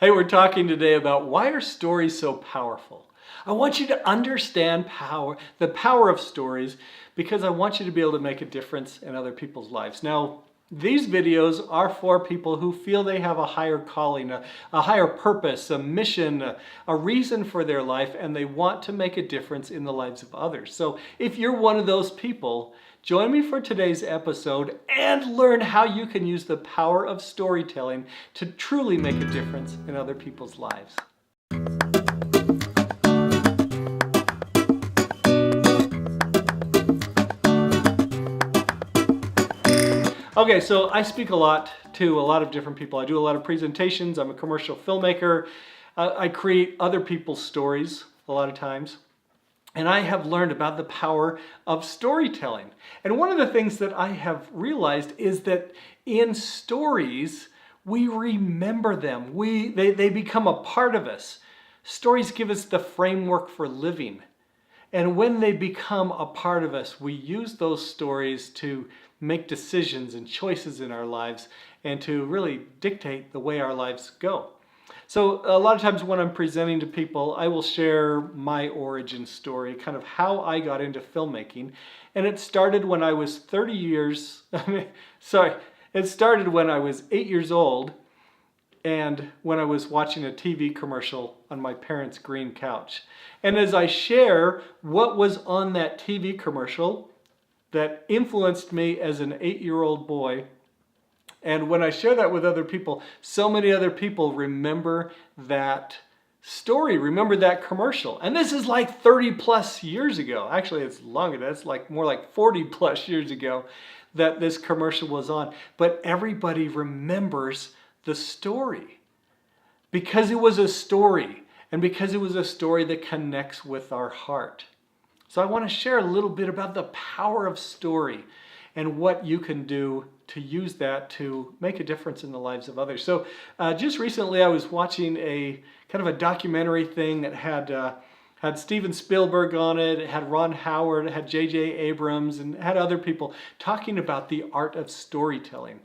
Hey, we're talking today about why are stories so powerful? I want you to understand the power of stories, because I want you to be able to make a difference in other people's lives. Now, these videos are for people who feel they have a higher calling, a higher purpose, a mission, a reason for their life, and they want to make a difference in the lives of others. So if you're one of those people, join me for today's episode and learn how you can use the power of storytelling to truly make a difference in other people's lives. Okay, so I speak a lot to a lot of different people. I do a lot of presentations. I'm a commercial filmmaker. I create other people's stories a lot of times. And I have learned about the power of storytelling. And one of the things that I have realized is that in stories, we remember them. They become a part of us. Stories give us the framework for living. And when they become a part of us, we use those stories to make decisions and choices in our lives and to really dictate the way our lives go. So a lot of times when I'm presenting to people, I will share my origin story, kind of how I got into filmmaking. And it started when I was it started when I was 8 years old and when I was watching a TV commercial on my parents' green couch. And as I share what was on that TV commercial that influenced me as an 8-year-old boy, and when I share that with other people, so many other people remember that story, remember that commercial. And this is like 30 plus years ago. Actually, it's longer. That's like more like 40 plus years ago that this commercial was on. But everybody remembers the story because it was a story, and because it was a story that connects with our heart. So I want to share a little bit about the power of story and what you can do to use that to make a difference in the lives of others. So just recently I was watching a kind of a documentary thing that had Steven Spielberg on it, it had Ron Howard, it had J.J. Abrams, and it had other people talking about the art of storytelling.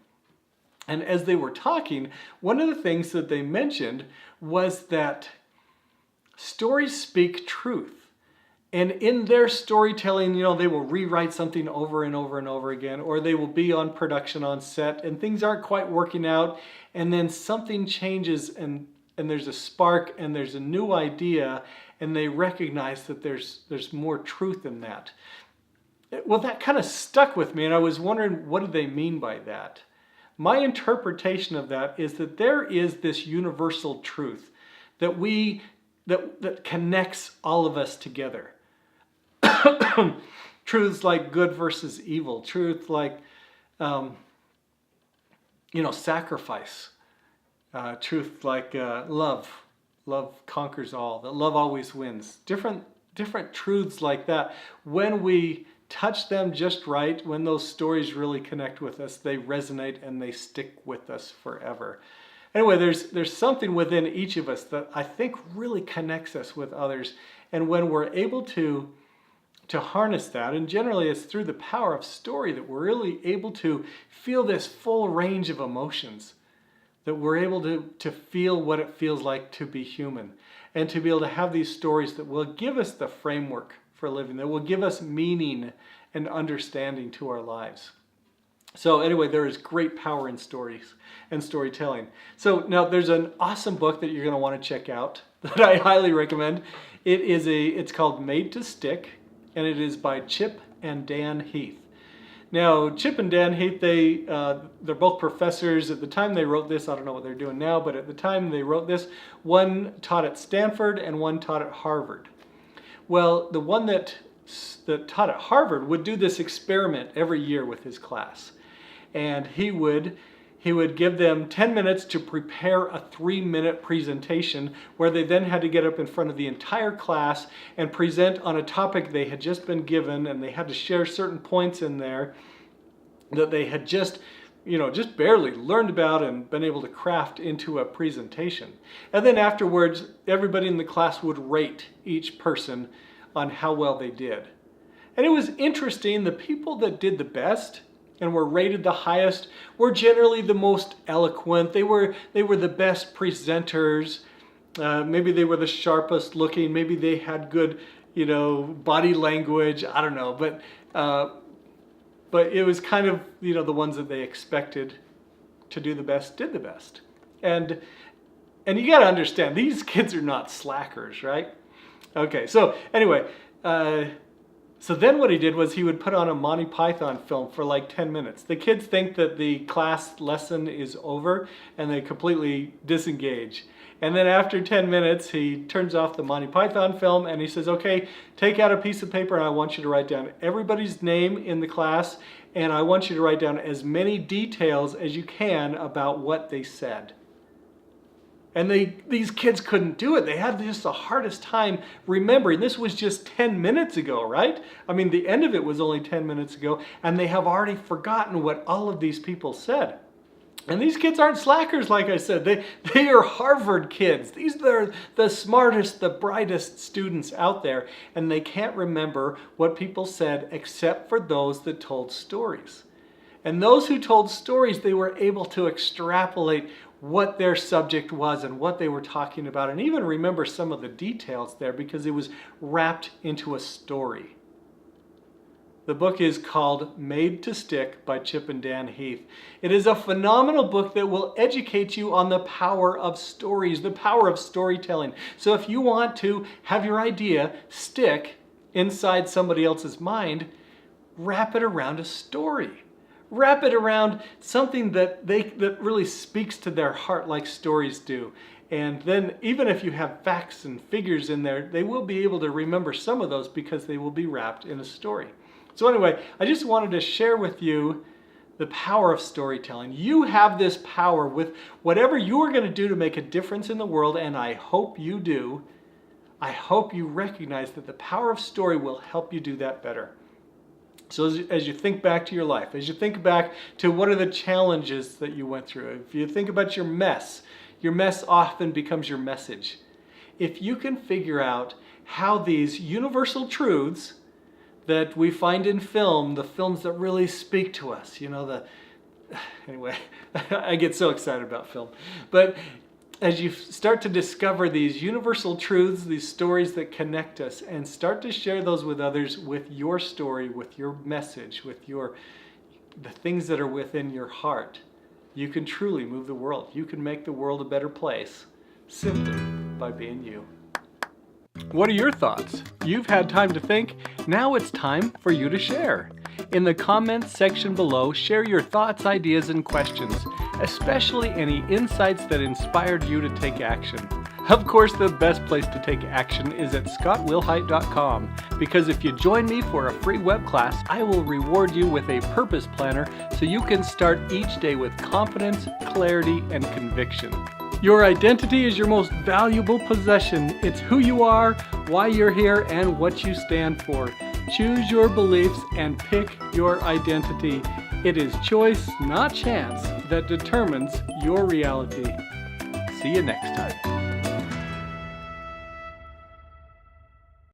And as they were talking, one of the things that they mentioned was that stories speak truth. And in their storytelling, they will rewrite something over and over and over again, or they will be on production on set and things aren't quite working out, and then something changes and there's a spark and there's a new idea, and they recognize that there's more truth in that. Well, that kind of stuck with me, and I was wondering, what do they mean by that? My interpretation of that is that there is this universal truth that that connects all of us together. Truths like good versus evil, truth like sacrifice, truth like love conquers all, that love always wins, different truths like that. When we touch them just right, when those stories really connect with us, they resonate and they stick with us forever. Anyway, there's something within each of us that I think really connects us with others, and when we're able to harness that, and generally it's through the power of story that we're really able to feel this full range of emotions, that we're able to feel what it feels like to be human, and to be able to have these stories that will give us the framework for living, that will give us meaning and understanding to our lives. So anyway, there is great power in stories and storytelling. So now there's an awesome book that you're going to want to check out that I highly recommend. It's called Made to Stick, and it is by Chip and Dan Heath. Now, Chip and Dan Heath, they're both professors. At the time they wrote this, I don't know what they're doing now, but at the time they wrote this, one taught at Stanford and one taught at Harvard. Well, the one that taught at Harvard would do this experiment every year with his class. And he would give them 10 minutes to prepare a 3-minute presentation, where they then had to get up in front of the entire class and present on a topic they had just been given, and they had to share certain points in there that they had just barely learned about and been able to craft into a presentation. And then afterwards, everybody in the class would rate each person on how well they did. And it was interesting, the people that did the best and were rated the highest were generally the most eloquent. They were the best presenters. Maybe they were the sharpest looking. Maybe they had good, body language. I don't know, but it was kind of, the ones that they expected to do the best did the best. And you got to understand, these kids are not slackers, right? Okay, so anyway, so then what he did was he would put on a Monty Python film for like 10 minutes. The kids think that the class lesson is over and they completely disengage. And then after 10 minutes, he turns off the Monty Python film and he says, okay, take out a piece of paper and I want you to write down everybody's name in the class, and I want you to write down as many details as you can about what they said. And these kids couldn't do it. They had just the hardest time remembering. This was just 10 minutes ago, right? I mean, the end of it was only 10 minutes ago, and they have already forgotten what all of these people said. And these kids aren't slackers, like I said. They are Harvard kids. These are the smartest, the brightest students out there, and they can't remember what people said except for those that told stories. And those who told stories, they were able to extrapolate what their subject was and what they were talking about, and even remember some of the details there because it was wrapped into a story. The book is called Made to Stick by Chip and Dan Heath. It is a phenomenal book that will educate you on the power of stories, the power of storytelling. So if you want to have your idea stick inside somebody else's mind, wrap it around a story. Wrap it around something that really speaks to their heart like stories do. And then even if you have facts and figures in there, they will be able to remember some of those because they will be wrapped in a story. So anyway, I just wanted to share with you the power of storytelling. You have this power with whatever you are going to do to make a difference in the world, and I hope you do. I hope you recognize that the power of story will help you do that better. So as you think back to your life, as you think back to what are the challenges that you went through, if you think about your mess often becomes your message. If you can figure out how these universal truths that we find in film, the films that really speak to us, anyway, I get so excited about film. But as you start to discover these universal truths, these stories that connect us, and start to share those with others with your story, with your message, with the things that are within your heart, you can truly move the world. You can make the world a better place simply by being you. What are your thoughts? You've had time to think. Now it's time for you to share. In the comments section below, share your thoughts, ideas, and questions, especially any insights that inspired you to take action. Of course, the best place to take action is at scottwilhite.com, because if you join me for a free web class, I will reward you with a purpose planner so you can start each day with confidence, clarity, and conviction. Your identity is your most valuable possession. It's who you are, why you're here, and what you stand for. Choose your beliefs and pick your identity. It is choice, not chance, that determines your reality. See you next time.